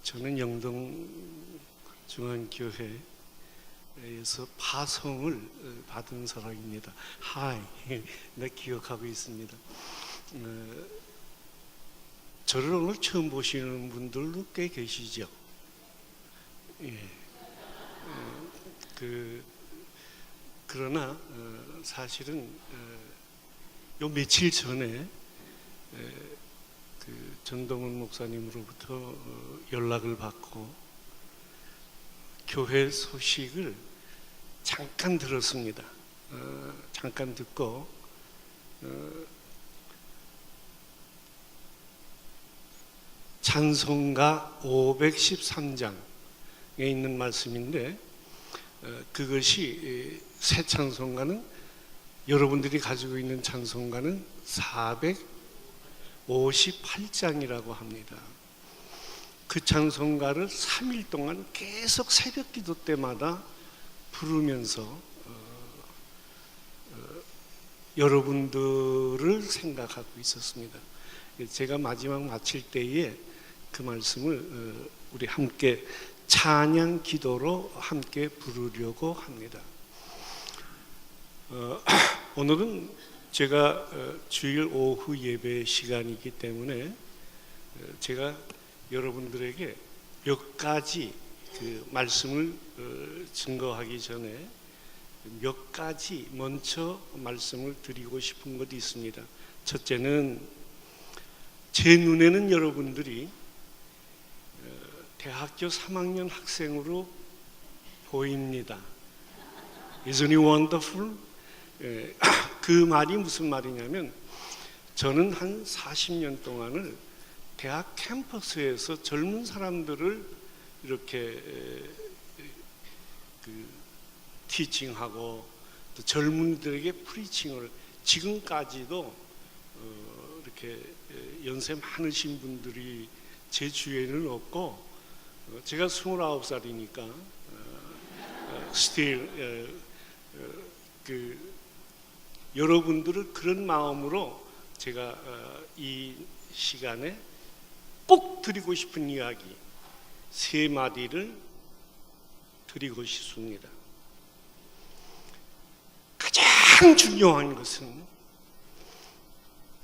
저는 영동 중앙교회에서 파송을 받은 사람입니다. 하이, 네, 기억하고 있습니다. 저를 오늘 처음 보시는 분들도 꽤 계시죠. 예. 그러나 사실은 요 며칠 전에 전동훈 목사님으로부터 연락을 받고 교회 소식을 잠깐 들었습니다. 잠깐 듣고 찬송가 513장에 있는 말씀인데, 그것이 새 찬송가는, 여러분들이 가지고 있는 찬송가는 458장이라고 합니다. 그 찬송가를 3일 동안 계속 새벽 기도 때마다 부르면서 여러분들을 생각하고 있었습니다. 제가 마지막 마칠 때에 그 말씀을 우리 함께 찬양 기도로 함께 부르려고 합니다. 오늘은 제가 주일 오후 예배 시간이기 때문에 제가 여러분들에게 몇 가지 그 말씀을 증거하기 전에 몇 가지 먼저 말씀을 드리고 싶은 것이 있습니다. 첫째는, 제 눈에는 여러분들이 대학교 3학년 학생으로 보입니다. Isn't it wonderful? 그 말이 무슨 말이냐면, 저는 한 40년 동안을 대학 캠퍼스에서 젊은 사람들을 이렇게 티칭하고 또 젊은이들에게 프리칭을, 지금까지도 이렇게 연세 많으신 분들이 제 주위에는 없고, 제가 29살이니까 still 여러분들을 그런 마음으로 제가 이 시간에 꼭 드리고 싶은 이야기 3마디를 드리고 싶습니다. 가장 중요한 것은,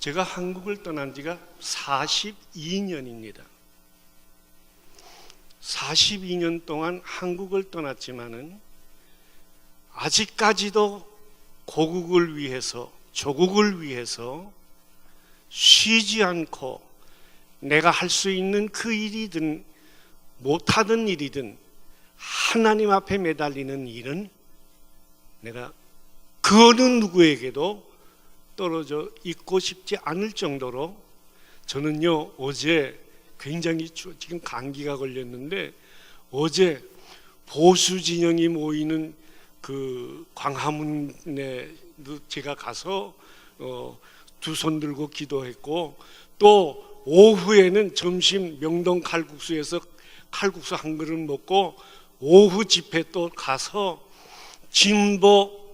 제가 한국을 떠난 지가 42년입니다. 42년 동안 한국을 떠났지만은 아직까지도 고국을 위해서, 조국을 위해서 쉬지 않고 내가 할 수 있는 그 일이든 못하던 일이든 하나님 앞에 매달리는 일은 내가 그 어느 누구에게도 떨어져 있고 싶지 않을 정도로, 저는요, 어제 굉장히 지금 감기가 걸렸는데, 어제 보수 진영이 모이는 그 광화문에 제가 가서 두 손 들고 기도했고, 또 오후에는 점심 명동 칼국수에서 칼국수 한 그릇 먹고, 오후 집회 또 가서 진보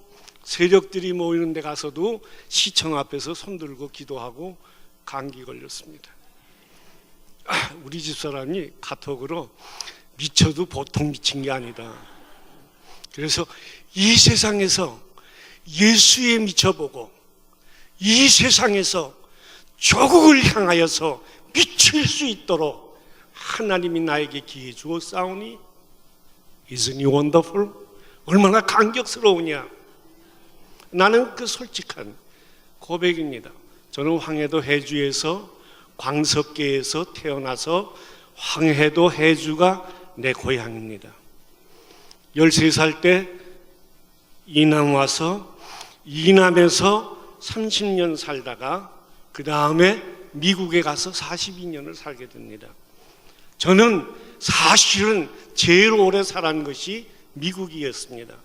세력들이 모이는 데 가서도 시청 앞에서 손 들고 기도하고 감기 걸렸습니다. 우리 집사람이 카톡으로 미쳐도 보통 미친 게 아니다. 그래서 이 세상에서 예수에 미쳐보고 이 세상에서 조국을 향하여서 미칠 수 있도록 하나님이 나에게 기회 주었사오니 Isn't it wonderful? 얼마나 감격스러우냐. 나는 그 솔직한 고백입니다. 저는 황해도 해주에서, 광석계에서 태어나서 황해도 해주가 내 고향입니다. 13살 때 이남 와서 이남에서 30년 살다가 그 다음에 미국에 가서 42년을 살게 됩니다. 저는 사실은 제일 오래 살은 것이 미국이었습니다.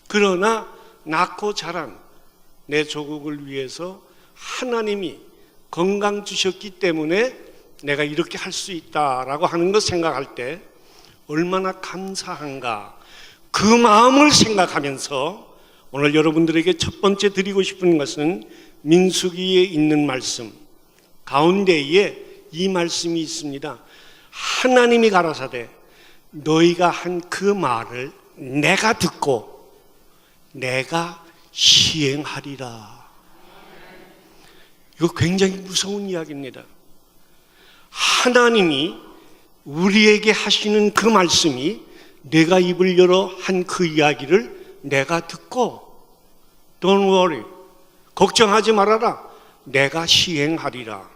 그러나 낳고 자란 내 조국을 위해서 하나님이 건강 주셨기 때문에 내가 이렇게 할 수 있다라고 하는 것 생각할 때 얼마나 감사한가, 그 마음을 생각하면서 오늘 여러분들에게 첫 번째 드리고 싶은 것은 민수기에 있는 말씀 가운데에 이 말씀이 있습니다. 하나님이 가라사대 너희가 한 그 말을 내가 듣고 내가 시행하리라. 이거 굉장히 무서운 이야기입니다. 하나님이 우리에게 하시는 그 말씀이 내가 입을 열어 한 그 이야기를 내가 듣고 Don't worry, 걱정하지 말아라, 내가 시행하리라.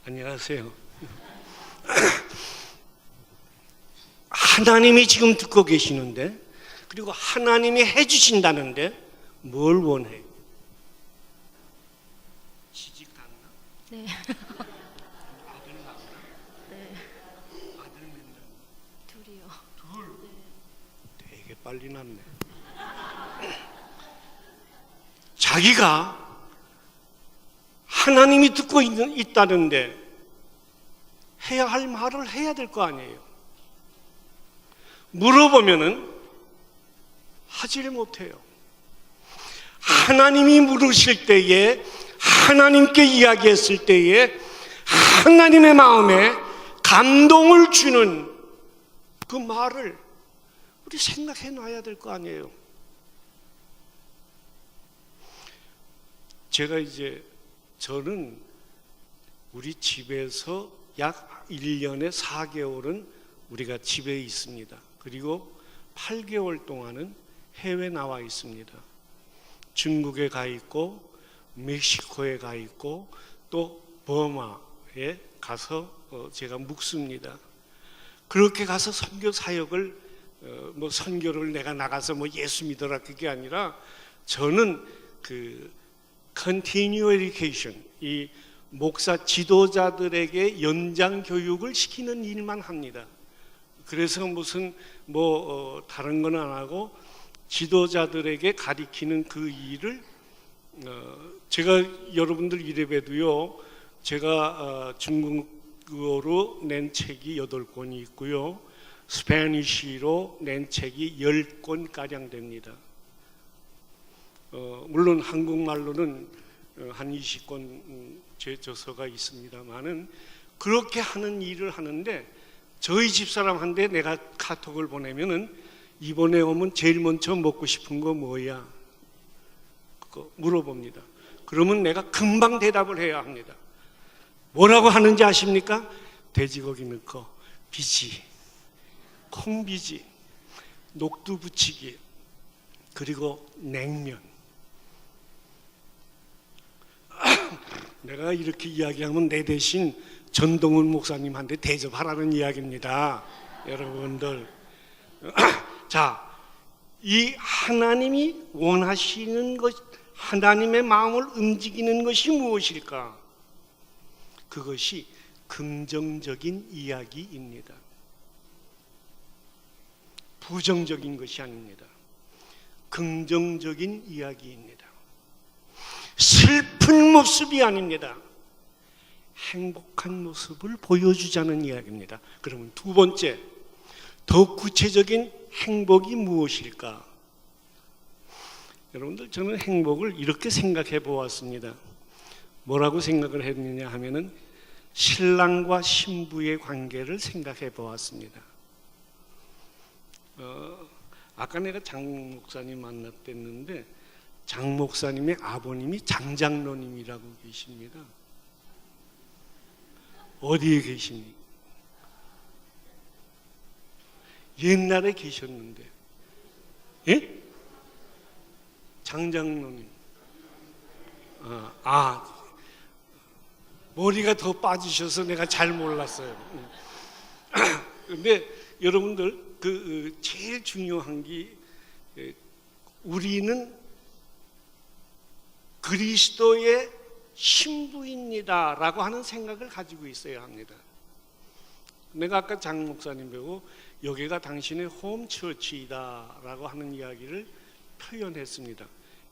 안녕하세요. 하나님이 지금 듣고 계시는데, 그리고 하나님이 해주신다는데 뭘 원해? 시집 갔나? 네. 아들 낳나? 네. 아들 몇 명? 둘이요. 둘? 네. 되게 빨리 낳네. 자기가 하나님이 듣고 있다는데 해야 할 말을 해야 될 거 아니에요. 물어보면은 하지를 못해요. 하나님이 물으실 때에, 하나님께 이야기했을 때에 하나님의 마음에 감동을 주는 그 말을 우리 생각해 놔야 될 거 아니에요. 저는 우리 집에서 약 1년에 4개월은 우리가 집에 있습니다. 그리고 8개월 동안은 해외 나와 있습니다. 중국에 가 있고, 멕시코에 가 있고, 또 버마에 가서 제가 묵습니다. 그렇게 가서 선교 사역을, 선교를 내가 나가서 예수 믿어라 그게 아니라, 저는 그 Continual Education, 이 목사 지도자들에게 연장 교육을 시키는 일만 합니다. 그래서 무슨 다른 건 안 하고 지도자들에게 가리키는 그 일을, 제가 여러분들 이래봬도요, 제가 중국어로 낸 책이 8권이 있고요, 스페니쉬로 낸 책이 10권가량 됩니다. 물론 한국말로는 한 20권 제 저서가 있습니다만은, 그렇게 하는 일을 하는데, 저희 집사람한테 내가 카톡을 보내면은 이번에 오면 제일 먼저 먹고 싶은 거 뭐야? 그거 물어봅니다. 그러면 내가 금방 대답을 해야 합니다. 뭐라고 하는지 아십니까? 돼지고기 넣고 비지, 콩비지, 녹두 부치기, 그리고 냉면. 내가 이렇게 이야기하면 내 대신 전동훈 목사님한테 대접하라는 이야기입니다. 여러분들. 자, 이 하나님이 원하시는 것, 하나님의 마음을 움직이는 것이 무엇일까? 그것이 긍정적인 이야기입니다. 부정적인 것이 아닙니다. 긍정적인 이야기입니다. 슬픈 모습이 아닙니다. 행복한 모습을 보여주자는 이야기입니다. 그러면 두 번째, 더 구체적인 행복이 무엇일까? 여러분들, 저는 행복을 이렇게 생각해 보았습니다. 뭐라고 생각을 했느냐 하면은 신랑과 신부의 관계를 생각해 보았습니다. 아까 내가 장 목사님 만났댔는데, 장 목사님의 아버님이 장장로님이라고 계십니다. 어디에 계십니까? 옛날에 계셨는데, 예? 장장로님. 머리가 더 빠지셔서 내가 잘 몰랐어요. 근데 여러분들, 제일 중요한 게, 우리는 그리스도의 신부입니다 라고 하는 생각을 가지고 있어야 합니다. 내가 아까 장 목사님 배우고 여기가 당신의 홈처치이다 라고 하는 이야기를 표현했습니다.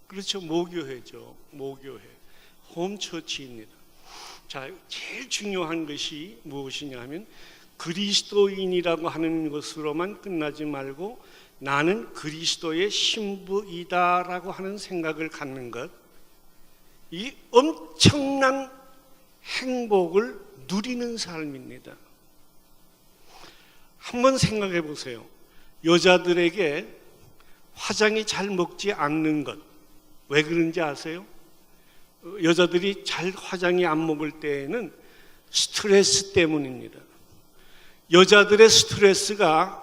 그렇죠. 모교회죠. 모교회. 홈처치입니다. 자, 제일 중요한 것이 무엇이냐 하면, 그리스도인이라고 하는 것으로만 끝나지 말고 나는 그리스도의 신부이다 라고 하는 생각을 갖는 것, 이 엄청난 행복을 누리는 삶입니다. 한번 생각해 보세요. 여자들에게 화장이 잘 먹지 않는 것, 왜 그런지 아세요? 여자들이 잘 화장이 안 먹을 때에는 스트레스 때문입니다. 여자들의 스트레스가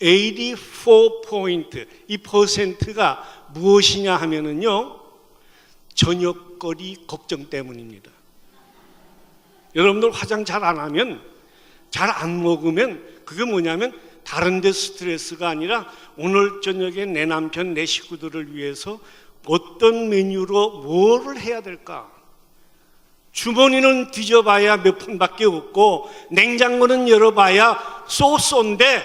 84포인트, 이 퍼센트가 무엇이냐 하면은요, 저녁거리 걱정 때문입니다. 여러분들 화장 잘 안 하면, 잘 안 먹으면 그게 뭐냐면 다른 데 스트레스가 아니라 오늘 저녁에 내 남편, 내 식구들을 위해서 어떤 메뉴로 뭐를 해야 될까? 주머니는 뒤져봐야 몇 푼밖에 없고 냉장고는 열어봐야 쏘쏘인데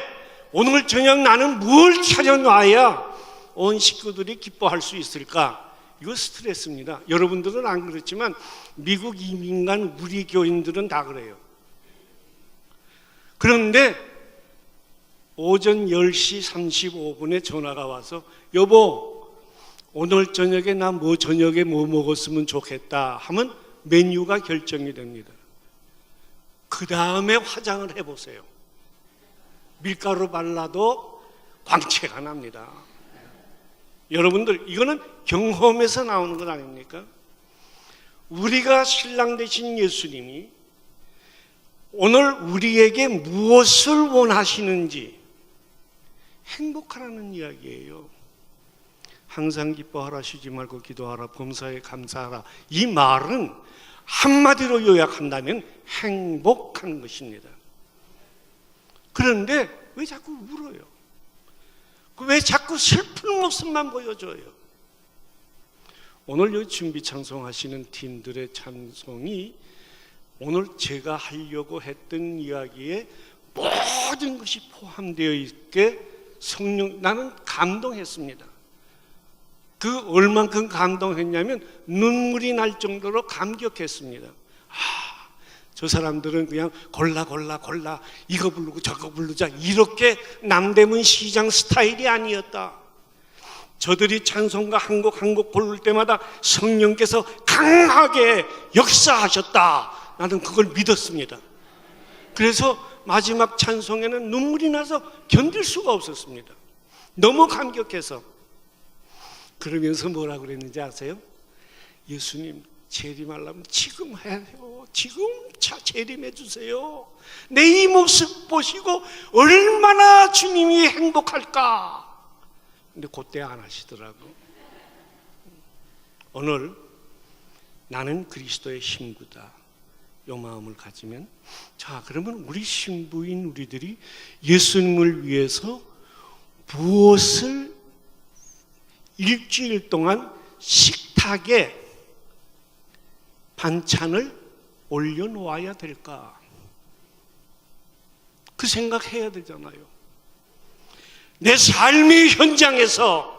오늘 저녁 나는 뭘 차려놔야 온 식구들이 기뻐할 수 있을까? 이거 스트레스입니다. 여러분들은 안 그렇지만 미국 이민 간 우리 교인들은 다 그래요. 그런데 오전 10시 35분에 전화가 와서 여보, 오늘 저녁에 나 저녁에 뭐 먹었으면 좋겠다 하면 메뉴가 결정이 됩니다. 그 다음에 화장을 해보세요. 밀가루 발라도 광채가 납니다. 여러분들, 이거는 경험에서 나오는 것 아닙니까? 우리가 신랑 되신 예수님이 오늘 우리에게 무엇을 원하시는지 행복하라는 이야기예요. 항상 기뻐하라, 쉬지 말고 기도하라, 범사에 감사하라. 이 말은 한마디로 요약한다면 행복한 것입니다. 그런데 왜 자꾸 울어요? 왜 자꾸 슬픈 모습만 보여줘요? 오늘 여기 준비 찬송하시는 팀들의 찬송이 오늘 제가 하려고 했던 이야기에 모든 것이 포함되어 있게 나는 감동했습니다. 그 얼만큼 감동했냐면 눈물이 날 정도로 감격했습니다. 저 사람들은 그냥 골라 이거 부르고 저거 부르자 이렇게 남대문 시장 스타일이 아니었다. 저들이 찬송가 한 곡 부를 때마다 성령께서 강하게 역사하셨다. 나는 그걸 믿었습니다. 그래서 마지막 찬송에는 눈물이 나서 견딜 수가 없었습니다. 너무 감격해서. 그러면서 뭐라 그랬는지 아세요? 예수님 재림하려면 지금 해요. 지금 재림해 주세요. 내 이 모습 보시고 얼마나 주님이 행복할까. 근데 그때 안 하시더라고. 오늘 나는 그리스도의 신부다, 이 마음을 가지면, 자, 그러면 우리 신부인 우리들이 예수님을 위해서 무엇을 일주일 동안 식탁에 반찬을 올려놓아야 될까? 그 생각해야 되잖아요. 내 삶의 현장에서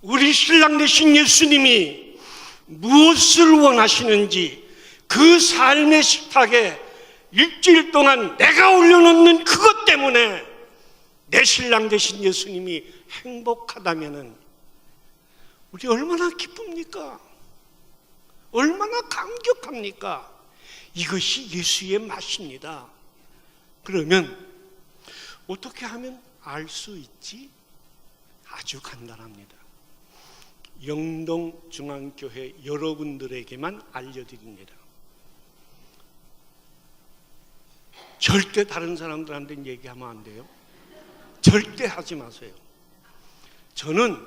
우리 신랑 되신 예수님이 무엇을 원하시는지 그 삶의 식탁에 일주일 동안 내가 올려놓는 그것 때문에 내 신랑 되신 예수님이 행복하다면은 우리 얼마나 기쁩니까? 얼마나 감격합니까? 이것이 예수의 맛입니다. 그러면 어떻게 하면 알 수 있지? 아주 간단합니다. 영동중앙교회 여러분들에게만 알려드립니다. 절대 다른 사람들한테는 얘기하면 안 돼요. 절대 하지 마세요. 저는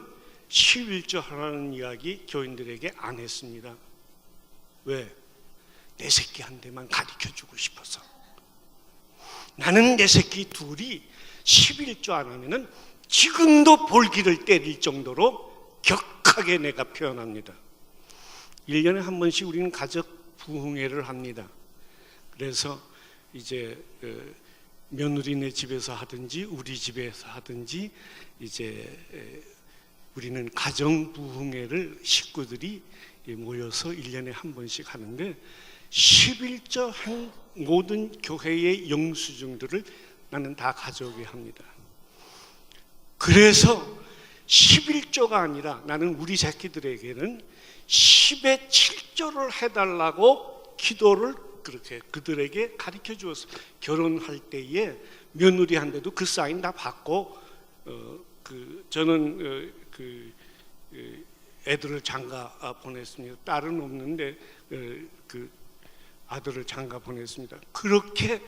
11조 하라는 이야기 교인들에게 안 했습니다. 왜? 내 새끼 한 대만 가르쳐주고 싶어서. 나는 내 새끼 둘이 11조 안 하면은 지금도 볼기를 때릴 정도로 격하게 내가 표현합니다. 1년에 한 번씩 우리는 가족 부흥회를 합니다. 그래서 이제 며느리네 집에서 하든지 우리 집에서 하든지 이제 우리는 가정 부흥회를 식구들이 모여서 1년에 한 번씩 하는데 11조 한 모든 교회의 영수증들을 나는 다 가져오게 합니다. 그래서 11조가 아니라 나는 우리 새끼들에게는 10의 7조를 해달라고 기도를 그렇게 그들에게 가르쳐 주었어. 결혼할 때에 며느리한테도 그 사인 다 받고 저는 애들을 장가 보냈습니다. 딸은 없는데 그 아들을 장가 보냈습니다. 그렇게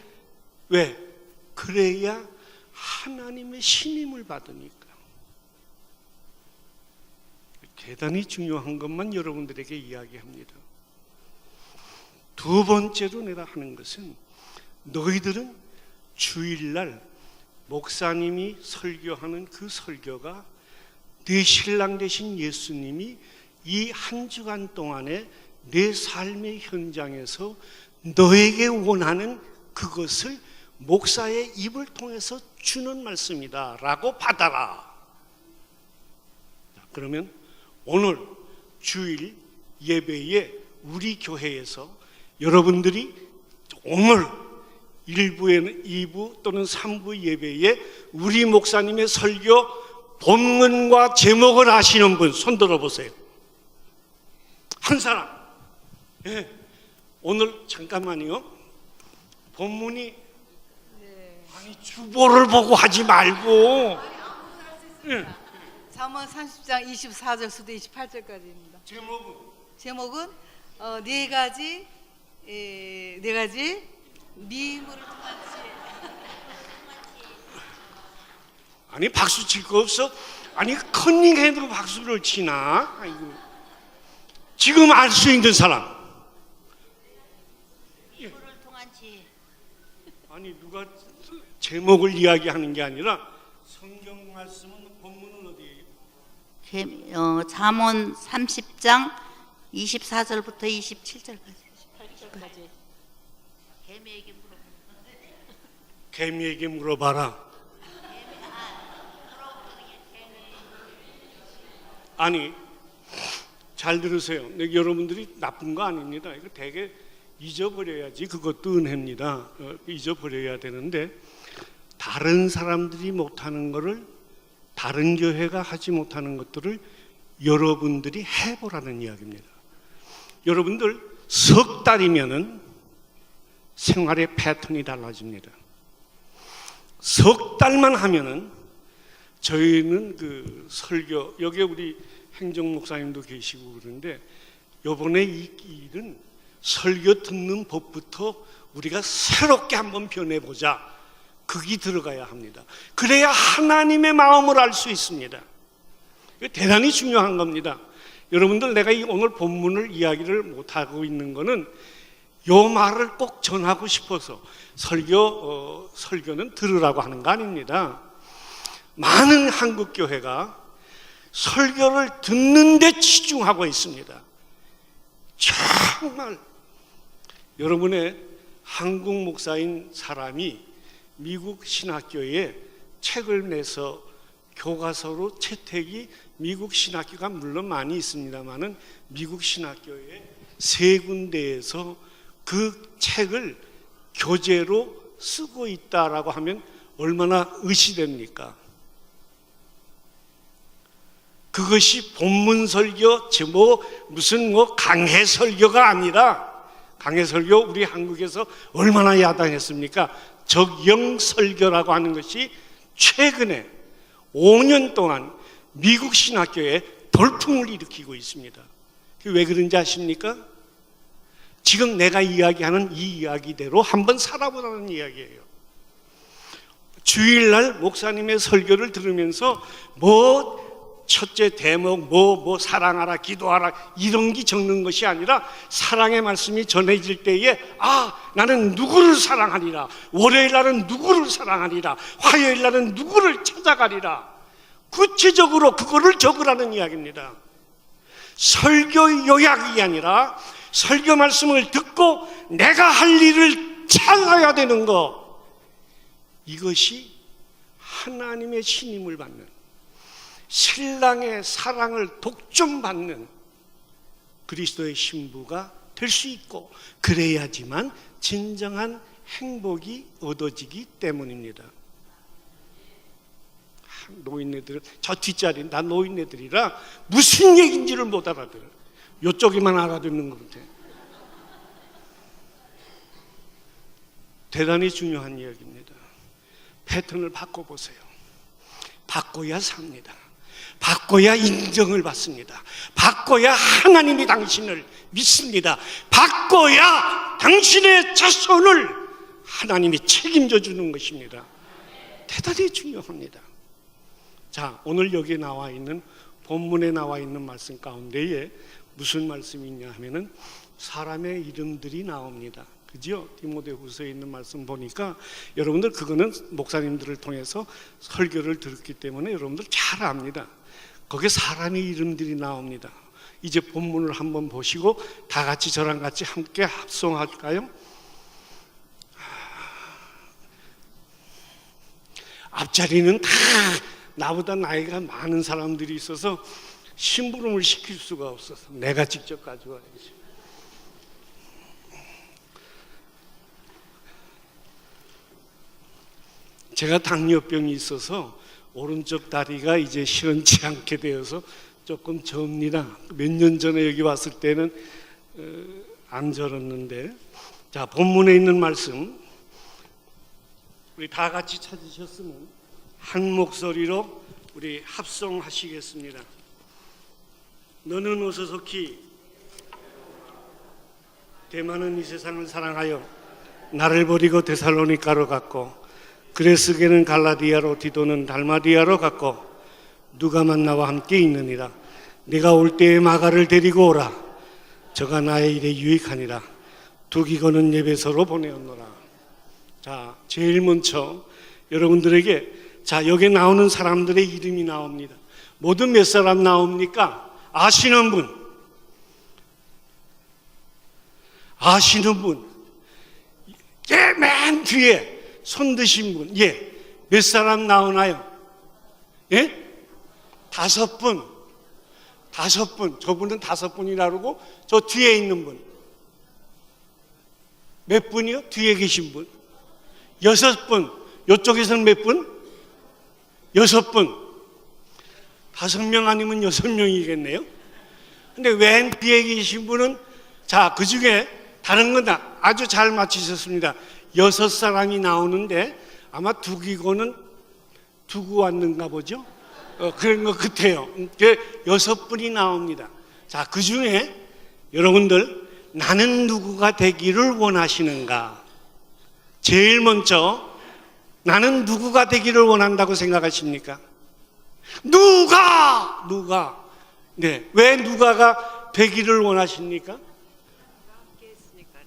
왜? 그래야 하나님의 신임을 받으니까. 대단히 중요한 것만 여러분들에게 이야기합니다. 두 번째로 내가 하는 것은 너희들은 주일날 목사님이 설교하는 그 설교가 네 신랑 되신 예수님이 이 한 주간 동안에 내 삶의 현장에서 너에게 원하는 그것을 목사의 입을 통해서 주는 말씀이다 라고 받아라. 그러면 오늘 주일 예배에 우리 교회에서 여러분들이 오늘 1부에는 2부 또는 3부 예배에 우리 목사님의 설교 본문과 제목을 아시는 분 손 들어보세요. 한 사람. 예. 오늘 잠깐만요. 본문이 아니 주보를 보고 하지 말고. 예. 잠언 30장 24절부터 28절까지입니다. 제목은 네 가지 미움으로 통한 지혜. 아니 박수 칠 거 없어? 아니 컨닝해도 박수를 치나? 아이고. 지금 알 수 있는 사람. 미움을 통한 지혜. 아니 누가 제목을 이야기하는 게 아니라 성경 말씀은 본문은 어디예요? 잠언 30장 24절부터 27절까지. 개미에게 물어봐라. 아니 잘 들으세요. 여러분들이 나쁜 거 아닙니다. 이거 되게 잊어버려야지 그것도 은혜입니다. 잊어버려야 되는데 다른 사람들이 못하는 거를 다른 교회가 하지 못하는 것들을 여러분들이 해보라는 이야기입니다. 여러분들 석 달이면은 생활의 패턴이 달라집니다. 석 달만 하면은 저희는 그 설교 여기 우리 행정 목사님도 계시고 그러는데 요번에 이 일은 설교 듣는 법부터 우리가 새롭게 한번 변해보자. 그게 들어가야 합니다. 그래야 하나님의 마음을 알 수 있습니다. 이거 대단히 중요한 겁니다. 여러분들 내가 오늘 본문을 이야기를 못하고 있는 거는 요 말을 꼭 전하고 싶어서 설교는 들으라고 하는 거 아닙니다. 많은 한국 교회가 설교를 듣는 데 치중하고 있습니다. 정말 여러분의 한국 목사인 사람이 미국 신학교에 책을 내서 교과서로 채택이 미국 신학교가 물론 많이 있습니다만은 미국 신학교에 3군데에서 그 책을 교재로 쓰고 있다라고 하면 얼마나 의시됩니까? 그것이 본문 설교, 무슨 강해 설교가 아니라 강해 설교 우리 한국에서 얼마나 야당했습니까? 적용 설교라고 하는 것이 최근에 5년 동안 미국 신학교에 돌풍을 일으키고 있습니다. 왜 그런지 아십니까? 지금 내가 이야기하는 이 이야기대로 한번 살아보라는 이야기예요. 주일날 목사님의 설교를 들으면서 첫째 대목 사랑하라 기도하라 이런 게 적는 것이 아니라 사랑의 말씀이 전해질 때에 나는 누구를 사랑하리라, 월요일 날은 누구를 사랑하리라, 화요일 날은 누구를 찾아가리라, 구체적으로 그거를 적으라는 이야기입니다. 설교 요약이 아니라 설교 말씀을 듣고 내가 할 일을 찾아야 되는 것, 이것이 하나님의 신임을 받는, 신랑의 사랑을 독점받는 그리스도의 신부가 될 수 있고, 그래야지만 진정한 행복이 얻어지기 때문입니다. 노인네들, 저 뒷자리 나 노인네들이라 무슨 얘기인지를 못 알아들어요. 이쪽에만 알아듣는 것 같아요. 대단히 중요한 이야기입니다. 패턴을 바꿔보세요. 바꿔야 삽니다. 바꿔야 인정을 받습니다. 바꿔야 하나님이 당신을 믿습니다. 바꿔야 당신의 자손을 하나님이 책임져 주는 것입니다. 대단히 중요합니다. 자, 오늘 여기에 나와 있는 본문에 나와 있는 말씀 가운데에 무슨 말씀이 있냐 하면은 사람의 이름들이 나옵니다. 그죠? 디모데후서에 있는 말씀 보니까 여러분들 그거는 목사님들을 통해서 설교를 들었기 때문에 여러분들 잘 압니다. 거기에 사람의 이름들이 나옵니다. 이제 본문을 한번 보시고 다 같이 저랑 같이 함께 합성할까요? 앞자리는 다 나보다 나이가 많은 사람들이 있어서 심부름을 시킬 수가 없어서 내가 직접 가져와야지. 제가 당뇨병이 있어서 오른쪽 다리가 이제 시원치 않게 되어서 조금 접니다. 몇 년 전에 여기 왔을 때는 안 절었는데, 자, 본문에 있는 말씀 우리 다 같이 찾으셨으면 한 목소리로 우리 합성하시겠습니다. 너는 오소속히 대만은 이 세상을 사랑하여 나를 버리고 데살로니가로 갔고 그레스게는 갈라디아로 디도는 달마디아로 갔고 누가만 나와 함께 있느니라. 네가 올 때에 마가를 데리고 오라. 저가 나의 일에 유익하니라. 두기고는 예배소로 보내었노라. 자, 제일 먼저 여러분들에게, 자, 여기 나오는 사람들의 이름이 나옵니다. 모두 몇 사람 나옵니까? 아시는 분? 아시는 분? 예, 맨 뒤에 손 드신 분, 예, 몇 사람 나오나요? 예? 5분. 5분. 저분은 5분이라 그러고 저 뒤에 있는 분 몇 분이요? 뒤에 계신 분 6분. 이쪽에서는 몇 분? 6분. 5명 아니면 6명이겠네요. 근데 왼 뒤에 계신 분은, 자, 그 중에 다른 건 다 아주 잘 맞히셨습니다. 6사람이 나오는데 아마 두기고는 두고 왔는가 보죠? 그런 것 같아요. 6분이 나옵니다. 자, 그 중에 여러분들 나는 누구가 되기를 원하시는가? 제일 먼저 나는 누구가 되기를 원한다고 생각하십니까? 누가? 네, 왜 누가가 되기를 원하십니까? 함께 했으니까요.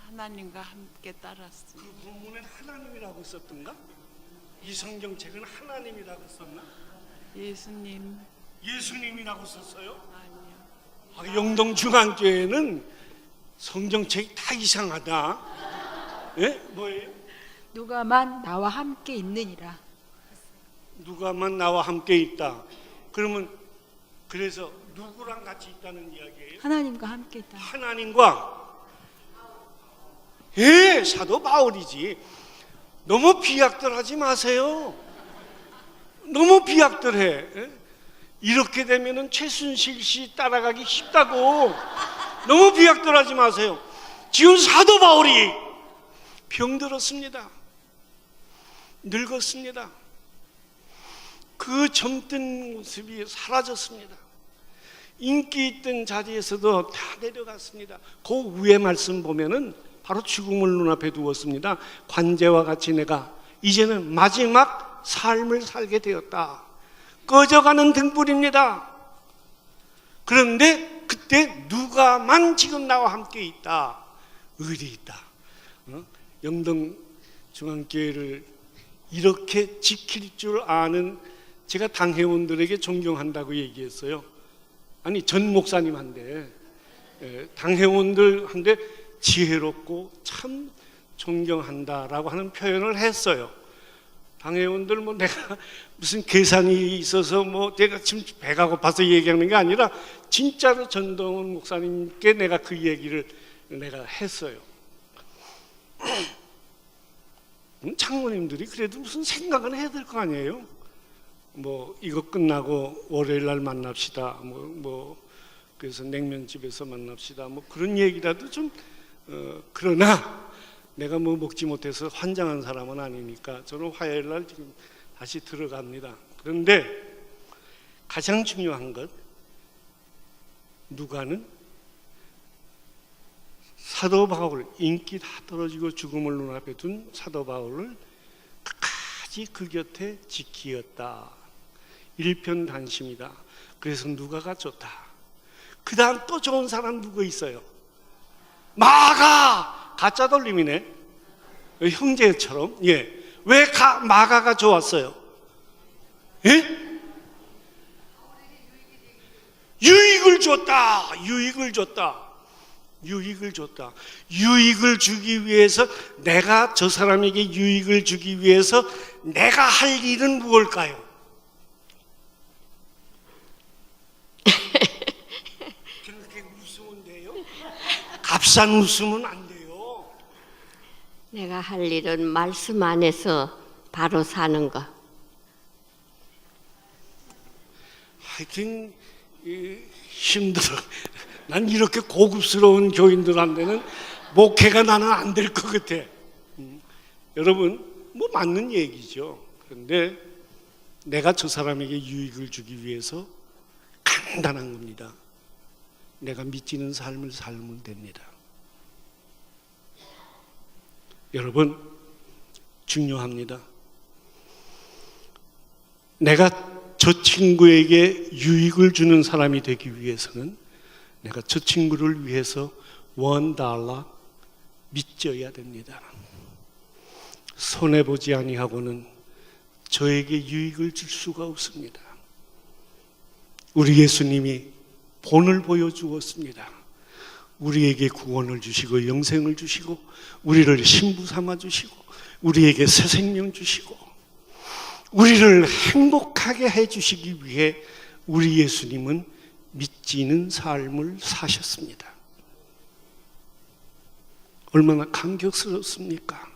하나님과 함께 따랐으니. 그 본문에 하나님이라고 썼던가? 이 성경책은 하나님이라고 썼나? 예수님이라고 썼어요? 아니요. 영동중앙교회는 성경책이 다 이상하다. 예? 뭐예요? 누가만 나와 함께 있느니라. 누가만 나와 함께 있다. 그러면 그래서 누구랑 같이 있다는 이야기예요? 하나님과 함께 있다. 하나님과. 예, 사도 바울이지. 너무 비약들하지 마세요. 너무 비약들해. 예? 이렇게 되면은 최순실 씨 따라가기 쉽다고. 너무 비약들하지 마세요. 지금 사도 바울이 병들었습니다. 늙었습니다. 그 젊던 모습이 사라졌습니다. 인기 있던 자리에서도 다 내려갔습니다. 그 위에 말씀 보면은 바로 죽음을 눈앞에 두었습니다. 관제와 같이 내가 이제는 마지막 삶을 살게 되었다. 꺼져가는 등불입니다. 그런데 그때 누가만 지금 나와 함께 있다. 의리 있다. 영동중앙교회를 이렇게 지킬 줄 아는, 제가 당회원들에게 존경한다고 얘기했어요. 아니, 전 목사님한테, 당회원들한테 지혜롭고 참 존경한다라고 하는 표현을 했어요. 당회원들 뭐 내가 무슨 계산이 있어서 뭐 내가 지금 배가 고파서 얘기하는 게 아니라 진짜로 전동원 목사님께 내가 그 얘기를 내가 했어요. 장로님들이 그래도 무슨 생각은 해야 될 거 아니에요? 뭐 이거 끝나고 월요일 날 만납시다. 뭐 그래서 냉면집에서 만납시다. 뭐 그런 얘기라도 좀 그러나 내가 뭐 먹지 못해서 환장한 사람은 아니니까 저는 화요일 날 지금 다시 들어갑니다. 그런데 가장 중요한 것, 누가는 사도 바울, 인기 다 떨어지고 죽음을 눈앞에 둔 사도 바울을 끝까지 그 곁에 지키었다. 일편단심이다. 그래서 누가가 좋다. 그 다음 또 좋은 사람 누구 있어요? 마가! 가짜 돌림이네. 형제처럼. 예. 왜 마가가 좋았어요? 예? 유익을 줬다. 유익을 줬다. 유익을 줬다. 유익을 주기 위해서, 내가 저 사람에게 유익을 주기 위해서 내가 할 일은 무엇일까요? 그렇게 웃으면 돼요? 값싼 웃으면 안 돼요. 내가 할 일은 말씀 안에서 바로 사는 것. 하여튼 힘들어. 난 이렇게 고급스러운 교인들한테는 목회가 나는 안 될 것 같아. 여러분, 뭐 맞는 얘기죠. 그런데 내가 저 사람에게 유익을 주기 위해서 간단한 겁니다. 내가 믿지는 삶을 살면 됩니다. 여러분, 중요합니다. 내가 저 친구에게 유익을 주는 사람이 되기 위해서는 내가 저 친구를 위해서 $1 믿져야 됩니다. 손해보지 아니하고는 저에게 유익을 줄 수가 없습니다. 우리 예수님이 본을 보여주었습니다. 우리에게 구원을 주시고 영생을 주시고 우리를 신부 삼아 주시고 우리에게 새 생명 주시고 우리를 행복하게 해주시기 위해 우리 예수님은 믿지는 삶을 사셨습니다. 얼마나 감격스럽습니까?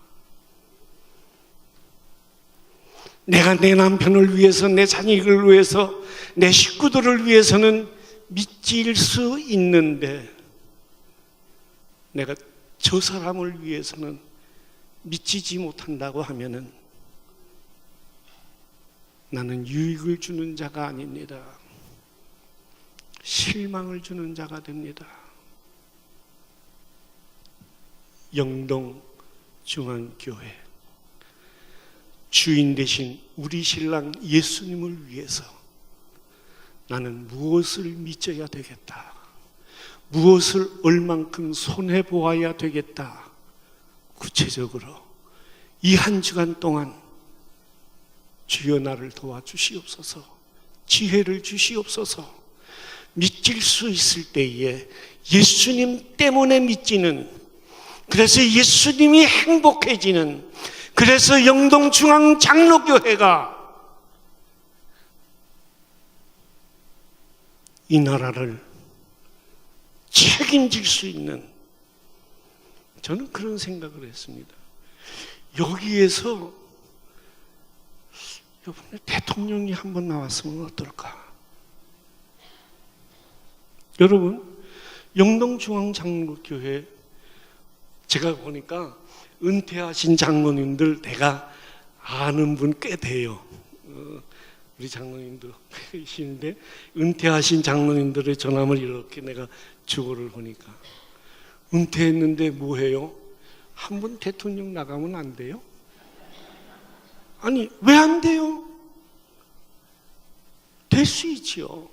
내가 내 남편을 위해서, 내 자녀를 위해서, 내 식구들을 위해서는 믿질 수 있는데 내가 저 사람을 위해서는 믿지지 못한다고 하면은 나는 유익을 주는 자가 아닙니다. 실망을 주는 자가 됩니다. 영동 중앙교회 주인 되신 우리 신랑 예수님을 위해서 나는 무엇을 믿어야 되겠다. 무엇을 얼만큼 손해보아야 되겠다. 구체적으로 이 한 주간 동안 주여 나를 도와주시옵소서. 지혜를 주시옵소서. 믿질 수 있을 때에 예수님 때문에 믿지는, 그래서 예수님이 행복해지는, 그래서 영동중앙장로교회가 이 나라를 책임질 수 있는, 저는 그런 생각을 했습니다. 여기에서 이번에 대통령이 한번 나왔으면 어떨까? 여러분, 영동중앙장로교회 제가 보니까 은퇴하신 장로님들 내가 아는 분 꽤 돼요. 우리 장로님도 계시는데 은퇴하신 장로님들의 전함을 이렇게 내가 주고를 보니까 은퇴했는데 뭐해요? 한 번 대통령 나가면 안 돼요? 아니 왜 안 돼요? 될 수 있지요.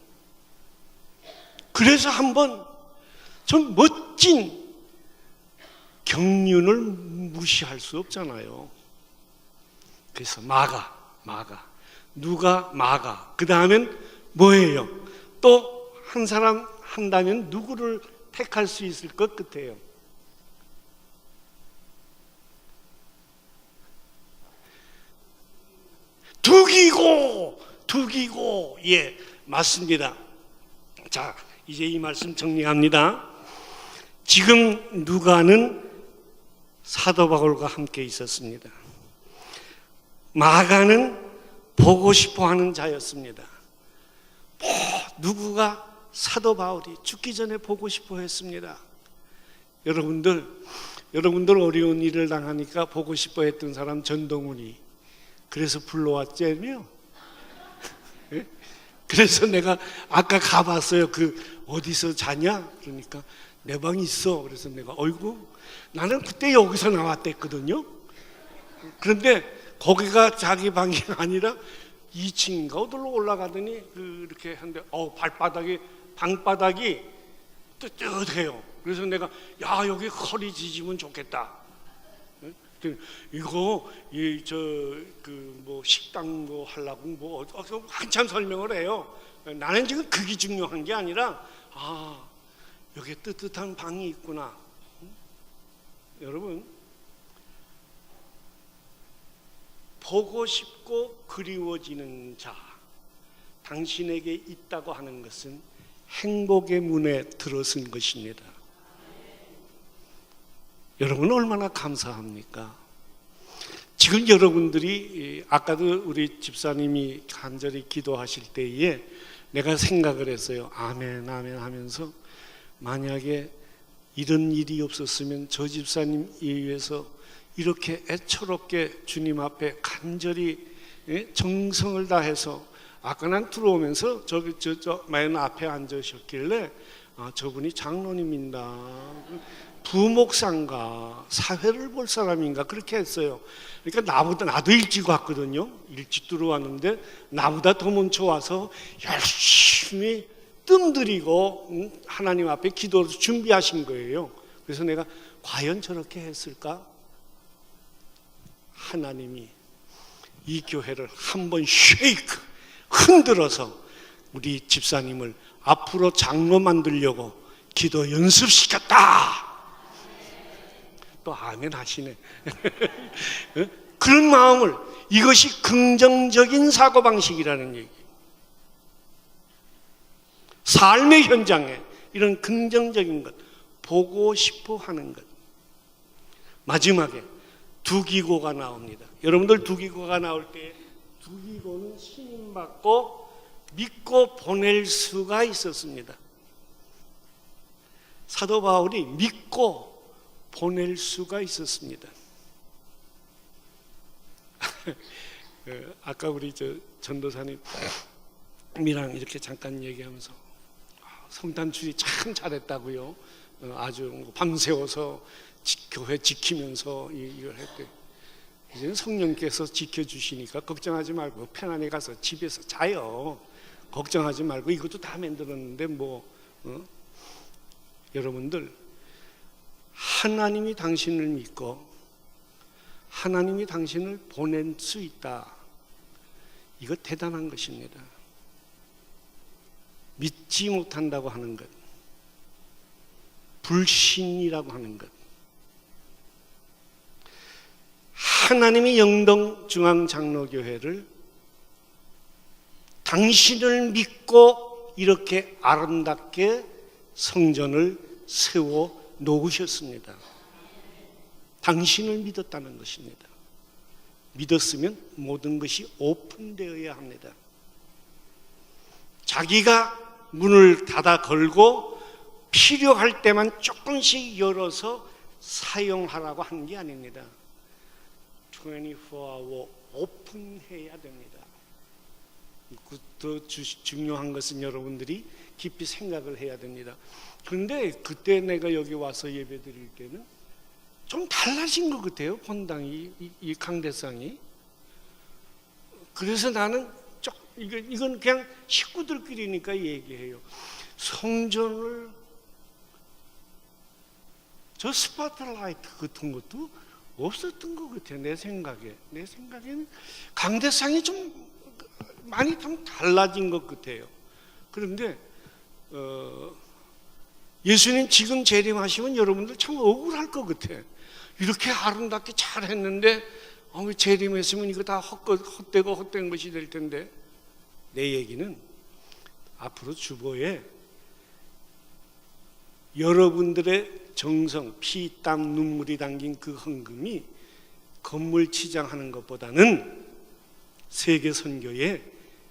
그래서 한번 좀 멋진 경륜을 무시할 수 없잖아요. 그래서 마가 누가 마가, 그 다음엔 뭐예요? 또 한 사람 한다면 누구를 택할 수 있을 것 같아요? 두기고, 예, 맞습니다. 자, 이제 이 말씀 정리합니다. 지금 누가는 사도 바울과 함께 있었습니다. 마가는 보고 싶어 하는 자였습니다. 누구가? 사도 바울이 죽기 전에 보고 싶어 했습니다. 여러분들, 여러분들 어려운 일을 당하니까 보고 싶어 했던 사람 전동훈이 그래서 불러왔잖아요. 예? 그래서 내가 아까 가봤어요. 그 어디서 자냐? 그러니까 내 방이 있어. 그래서 내가 어이구 나는 그때 여기서 나왔댔거든요. 그런데 거기가 자기 방이 아니라 2층인가 어디로 올라가더니 이렇게 한데 발바닥이 방바닥이 뜨뜻해요. 그래서 내가 야 여기 허리 지지면 좋겠다. 이거 뭐 식당 뭐 하려고 뭐 한참 설명을 해요. 나는 지금 그게 중요한 게 아니라 여기 뜨뜻한 방이 있구나. 여러분 보고 싶고 그리워지는 자 당신에게 있다고 하는 것은 행복의 문에 들어선 것입니다. 여러분 얼마나 감사합니까? 지금 여러분들이 아까도 우리 집사님이 간절히 기도하실 때에 내가 생각을 했어요. 아멘 아멘 하면서 만약에 이런 일이 없었으면 저 집사님 위해서 이렇게 애처롭게 주님 앞에 간절히 정성을 다해서 아까 난 들어오면서 저 맨 앞에 앉으셨길래 저분이 장로님인가 부목사인가 사회를 볼 사람인가 그렇게 했어요. 그러니까 나도 일찍 왔거든요. 일찍 들어왔는데 나보다 더 먼저 와서 열심히 뜸 들이고 하나님 앞에 기도를 준비하신 거예요. 그래서 내가 과연 저렇게 했을까? 하나님이 이 교회를 한번 쉐이크 흔들어서 우리 집사님을 앞으로 장로 만들려고 기도 연습시켰다. 또 아멘 하시네. 그런 마음을 이것이 긍정적인 사고방식이라는 얘기. 삶의 현장에 이런 긍정적인 것 보고 싶어 하는 것. 마지막에 두기고가 나옵니다. 여러분들 두기고가 나올 때 두기고는 신임받고 믿고 보낼 수가 있었습니다. 사도 바울이 믿고 보낼 수가 있었습니다. 아까 우리 전도사님이랑 이렇게 잠깐 얘기하면서 성탄 주의 참 잘했다고요. 아주 밤새워서 교회 지키면서 이걸 했대. 이제는 성령께서 지켜주시니까 걱정하지 말고 편안히 가서 집에서 자요. 걱정하지 말고 이것도 다 만들었는데 여러분들 하나님이 당신을 믿고 하나님이 당신을 보낼 수 있다. 이거 대단한 것입니다. 믿지 못한다고 하는 것, 불신이라고 하는 것. 하나님이 영동중앙장로교회를 당신을 믿고 이렇게 아름답게 성전을 세워 놓으셨습니다. 당신을 믿었다는 것입니다. 믿었으면 모든 것이 오픈되어야 합니다. 자기가 문을 닫아 걸고 필요할 때만 조금씩 열어서 사용하라고 한 게 아닙니다. 24hour 오픈해야 됩니다. 더 중요한 것은 여러분들이 깊이 생각을 해야 됩니다. 그런데 그때 내가 여기 와서 예배 드릴 때는 좀 달라진 것 같아요. 본당이, 이 강대상이. 그래서 나는 이건 그냥 식구들끼리니까 얘기해요. 성전을 저 스포트라이트 같은 것도 없었던 것 같아요. 내 생각에는 강대상이 좀 많이 좀 달라진 것 같아요. 그런데 예수님 지금 재림하시면 여러분들 참 억울할 것 같아. 이렇게 아름답게 잘했는데 재림했으면 이거 다 헛되고 헛된 것이 될 텐데. 내 얘기는 앞으로 주보에 여러분들의 정성, 피, 땀, 눈물이 담긴 그 헌금이 건물 치장하는 것보다는 세계 선교의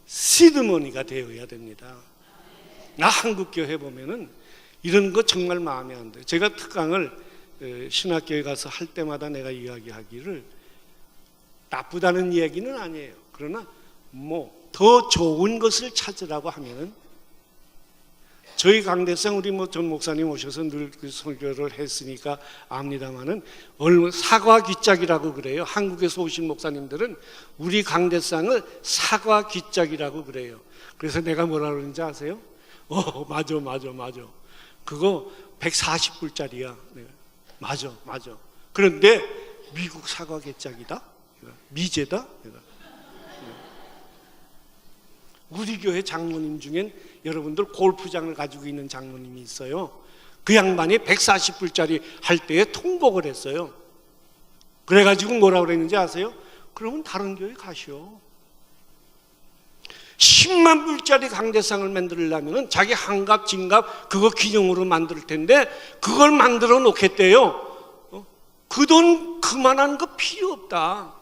시드머니가 되어야 됩니다. 나 한국교회 보면은 이런 거 정말 마음에 안 들어요. 제가 특강을 신학교에 가서 할 때마다 내가 이야기하기를 나쁘다는 이야기는 아니에요. 그러나 뭐 더 좋은 것을 찾으라고 하면은 저희 강대상 우리 전 목사님 오셔서 늘 그 설교를 했으니까 압니다만은 사과 귀짝이라고 그래요. 한국에서 오신 목사님들은 우리 강대상을 사과 귀짝이라고 그래요. 그래서 내가 뭐라 그러는지 아세요? 맞아. 그거 140불짜리야. 맞아. 그런데 미국 사과 개짝이다? 미제다? 우리 교회 장로님 중엔 여러분들 골프장을 가지고 있는 장로님이 있어요. 그 양반이 140불짜리 할 때에 통복을 했어요. 그래가지고 뭐라 그랬는지 아세요? 그러면 다른 교회 가시오. 10만 불짜리 강대상을 만들려면 자기 한갑, 진갑 그거 기념으로 만들 텐데 그걸 만들어 놓겠대요. 그 돈 그만한 거 필요 없다.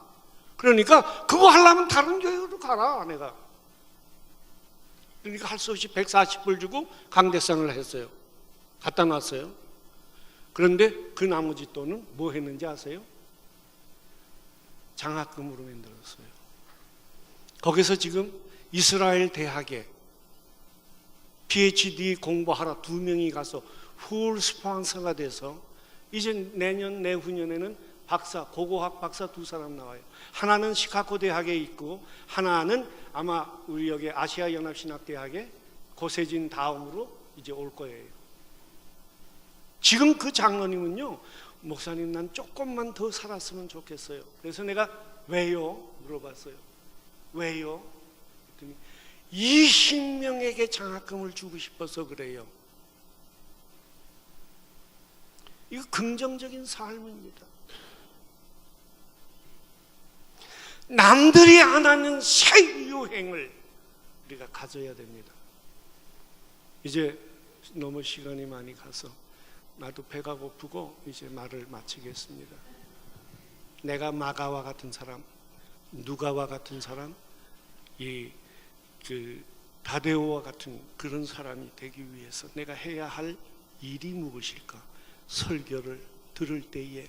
그러니까 그거 하려면 다른 교회로 가라 내가. 그러니까 할 수 없이 140불 주고 강대상을 했어요. 갖다 놨어요. 그런데 그 나머지 돈은 뭐 했는지 아세요? 장학금으로 만들었어요. 거기서 지금 이스라엘 대학에 PhD 공부하러 2명이 가서 풀 스폰서가 돼서 이제 내년 내후년에는 고고학 박사 2사람 나와요. 하나는 시카고 대학에 있고 하나는 아마 우리 여기 아시아연합신학대학에 고세진 다음으로 이제 올 거예요. 지금 그 장로님은요, 목사님 난 조금만 더 살았으면 좋겠어요. 그래서 내가 왜요? 물어봤어요. 왜요? 그랬더니 20명에게 장학금을 주고 싶어서 그래요. 이거 긍정적인 삶입니다. 남들이 안 하는 새 유행을 우리가 가져야 됩니다. 이제 너무 시간이 많이 가서 나도 배가 고프고 이제 말을 마치겠습니다. 내가 마가와 같은 사람, 누가와 같은 사람, 다데오와 같은 그런 사람이 되기 위해서 내가 해야 할 일이 무엇일까? 설교를 들을 때에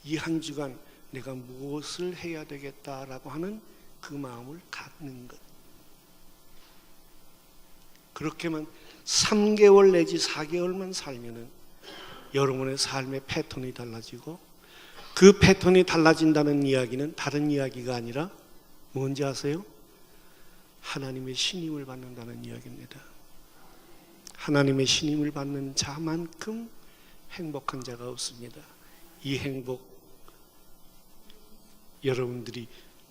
이 한 주간 내가 무엇을 해야 되겠다라고 하는 그 마음을 갖는 것. 그렇게만 3개월 내지 4개월만 살면은 여러분의 삶의 패턴이 달라지고 그 패턴이 달라진다는 이야기는 다른 이야기가 아니라 뭔지 아세요? 하나님의 신임을 받는다는 이야기입니다. 하나님의 신임을 받는 자만큼 행복한 자가 없습니다. 이 행복 여러분들이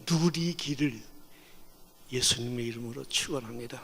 누리기를 예수님의 이름으로 축원합니다.